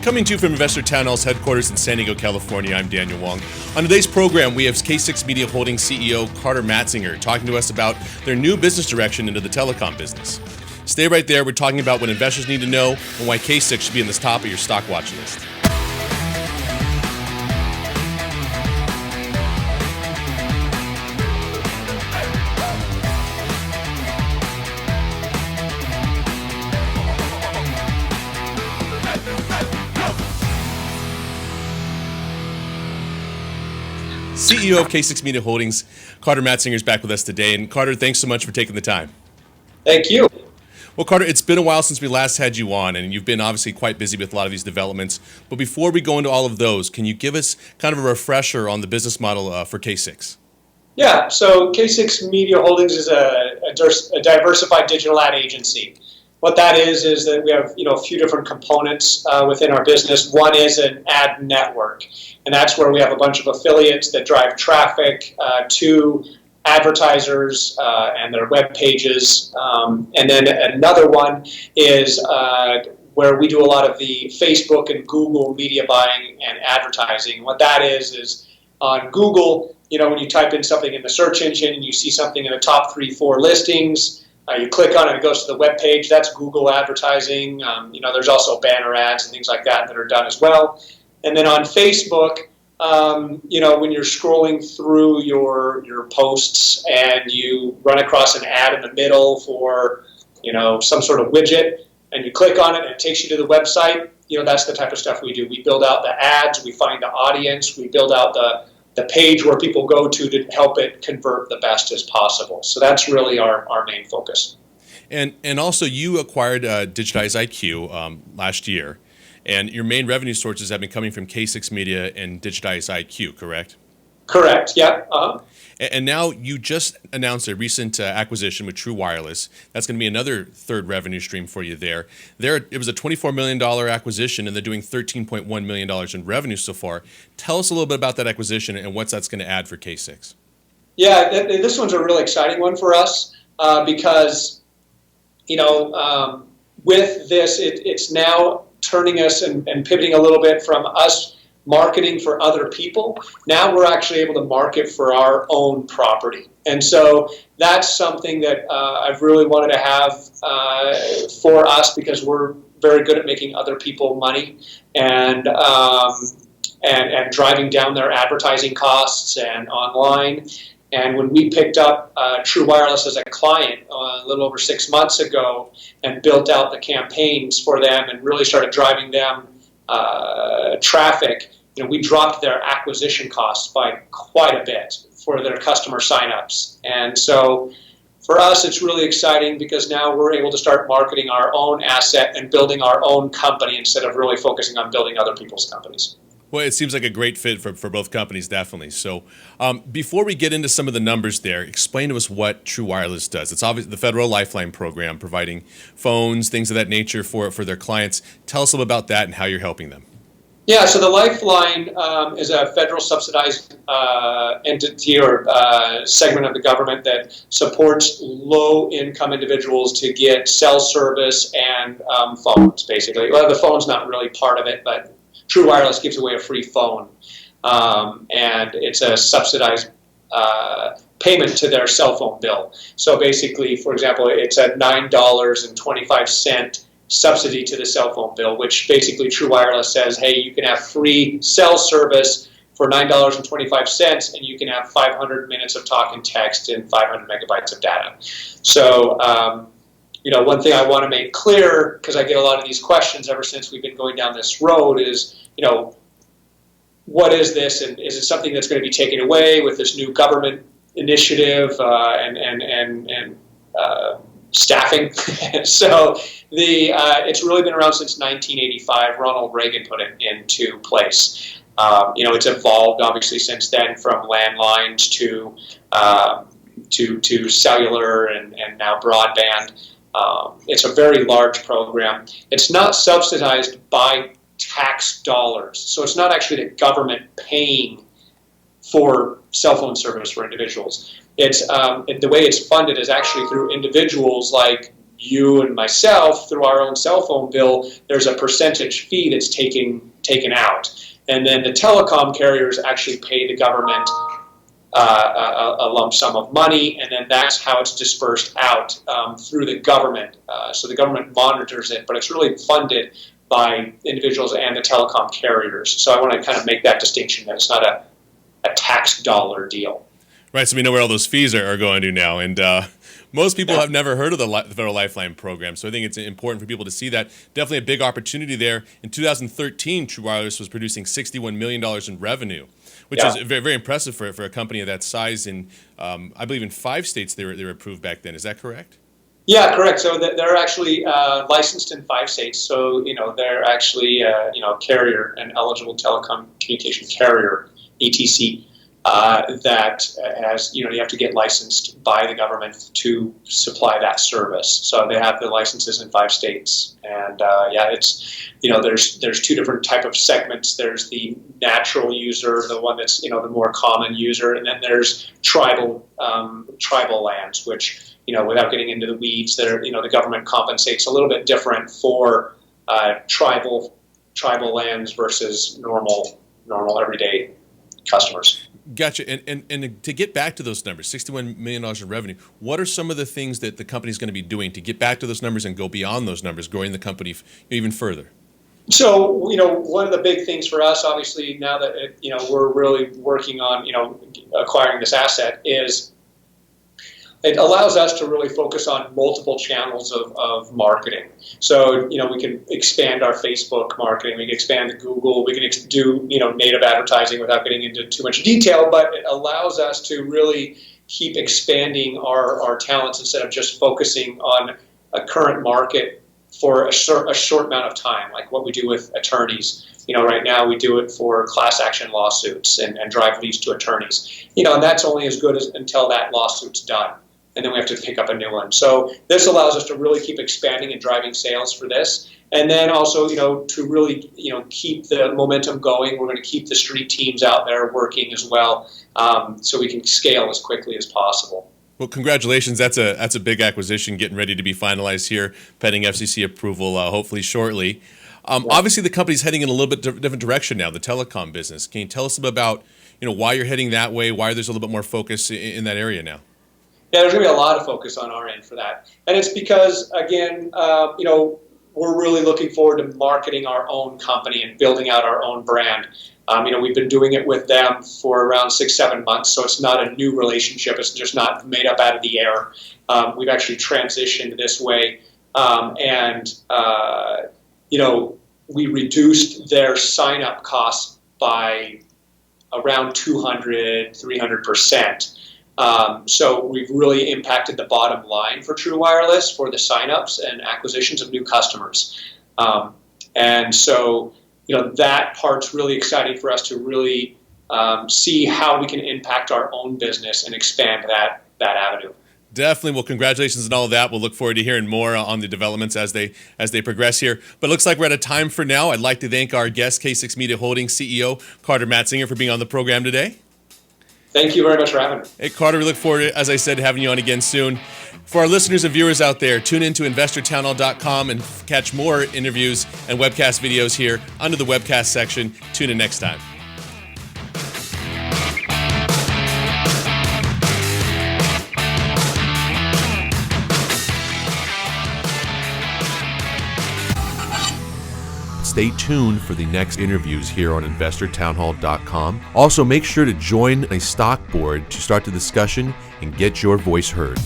Coming to you from Investor Town Hall's headquarters in San Diego, California, I'm Daniel Wong. On today's program, we have KSIX Media Holdings CEO Carter Matzinger talking to us about their new business direction into the telecom business. Stay right there. We're talking about what investors need to know and why KSIX should be in the top of your stock watch list. CEO of KSIX Media Holdings, Carter Matzinger, is back with us today. And Carter, thanks so much for taking the time. Thank you. Well, Carter, it's been a while since we last had you on, and you've been obviously quite busy with a lot of these developments. But before we go into all of those, can you give us kind of a refresher on the business model for KSIX? Yeah, so KSIX Media Holdings is a diversified digital ad agency. What that is that we have a few different components within our business. One is an ad network, and that's where we have a bunch of affiliates that drive traffic to advertisers and their web pages. And then another one is where we do a lot of the Facebook and Google media buying and advertising. What that is on Google, when you type in something in the search engine and you see something in the top 3-4 listings, you click on it, it goes to the web page. That's Google advertising. There's also banner ads and things like that are done as well. And then on Facebook, when you're scrolling through your posts and you run across an ad in the middle for, some sort of widget, and you click on it and it takes you to the website, that's the type of stuff we do. We build out the ads, we find the audience, we build out the page where people go to help it convert the best as possible. So that's really our main focus. And also you acquired DigitizeIQ last year. And your main revenue sources have been coming from KSIX Media and DigitizeIQ, correct? Correct, yeah. And now you just announced a recent acquisition with True Wireless. That's going to be another third revenue stream for you there. It was a $24 million acquisition, and they're doing $13.1 million in revenue so far. Tell us a little bit about that acquisition and what that's going to add for KSIX. Yeah, this one's a really exciting one for us because, with this, it's now turning us and pivoting a little bit from us marketing for other people. Now we're actually able to market for our own property. And so that's something that I've really wanted to have for us because we're very good at making other people money and driving down their advertising costs and online. And when we picked up True Wireless as a client a little over 6 months ago and built out the campaigns for them and really started driving them traffic, we dropped their acquisition costs by quite a bit for their customer signups. And so for us, it's really exciting because now we're able to start marketing our own asset and building our own company instead of really focusing on building other people's companies. Well, it seems like a great fit for both companies, definitely. So before we get into some of the numbers there, explain to us what True Wireless does. It's obviously the federal Lifeline program, providing phones, things of that nature for their clients. Tell us a little about that and how you're helping them. Yeah, so the Lifeline is a federal subsidized entity or segment of the government that supports low-income individuals to get cell service and phones, basically. Well, the phone's not really part of it, but True Wireless gives away a free phone, and it's a subsidized payment to their cell phone bill. So basically, for example, it's a $9.25 subsidy to the cell phone bill, which basically True Wireless says, hey, you can have free cell service for $9.25, and you can have 500 minutes of talk and text and 500 megabytes of data. So, one thing I want to make clear, because I get a lot of these questions ever since we've been going down this road, is, what is this, and is it something that's going to be taken away with this new government initiative and staffing? So it's really been around since 1985. Ronald Reagan put it into place. It's evolved obviously since then from landlines to cellular and now broadband. It's a very large program. It's not subsidized by tax dollars, so it's not actually the government paying for cell phone service for individuals. It's the way it's funded is actually through individuals like you and myself, through our own cell phone bill, there's a percentage fee that's taken out. And then the telecom carriers actually pay the government a lump sum of money, and then that's how it's dispersed out through the government. So the government monitors it, but it's really funded by individuals and the telecom carriers. So I want to kind of make that distinction, that it's not a tax dollar deal. Right, so we know where all those fees are going to now, and most people have never heard of the Federal Lifeline program, so I think it's important for people to see that. Definitely a big opportunity there. In 2013, True Wireless was producing $61 million in revenue, which is very, very impressive for a company of that size. In, I believe in 5 states they were approved back then. Is that correct? Yeah, correct. So they're actually licensed in 5 states. So, they're actually, carrier, an eligible telecom communication carrier, ETC. That has, you have to get licensed by the government to supply that service. So they have the licenses in 5 states, and it's, there's 2 different type of segments. There's the natural user, the one that's the more common user, and then there's tribal lands, which without getting into the weeds, the government compensates a little bit different for tribal lands versus normal everyday customers. Gotcha. And to get back to those numbers, $61 million in revenue, what are some of the things that the company's going to be doing to get back to those numbers and go beyond those numbers, growing the company even further? So, one of the big things for us, obviously, now that, we're really working on, acquiring this asset, is it allows us to really focus on multiple channels of marketing. So, we can expand our Facebook marketing, we can expand the Google, we can do, native advertising without getting into too much detail, but it allows us to really keep expanding our talents instead of just focusing on a current market for a short amount of time, like what we do with attorneys. Right now we do it for class action lawsuits and drive leads to attorneys. And that's only as good as until that lawsuit's done. And then we have to pick up a new one. So this allows us to really keep expanding and driving sales for this. And then also, to really, keep the momentum going, we're going to keep the street teams out there working as well, so we can scale as quickly as possible. Well, congratulations. That's a big acquisition getting ready to be finalized here, pending FCC approval, hopefully shortly. Obviously, the company's heading in a little bit different direction now, the telecom business. Can you tell us about, why you're heading that way, why there's a little bit more focus in that area now? Yeah, there's going to be a lot of focus on our end for that. And it's because, again, we're really looking forward to marketing our own company and building out our own brand. We've been doing it with them for around 6-7 months, so it's not a new relationship. It's just not made up out of the air. We've actually transitioned this way, we reduced their sign-up costs by around 200-300%. So we've really impacted the bottom line for True Wireless for the signups and acquisitions of new customers. And so, that part's really exciting for us to really see how we can impact our own business and expand that avenue. Definitely. Well, congratulations on all of that. We'll look forward to hearing more on the developments as they progress here. But it looks like we're out of time for now. I'd like to thank our guest, KSIX Media Holdings CEO, Carter Matzinger, for being on the program today. Thank you very much for having me. Hey, Carter, we look forward to, as I said, having you on again soon. For our listeners and viewers out there, tune in to InvestorTownHall.com and catch more interviews and webcast videos here under the webcast section. Tune in next time. Stay tuned for the next interviews here on InvestorTownHall.com. Also, make sure to join a stock board to start the discussion and get your voice heard.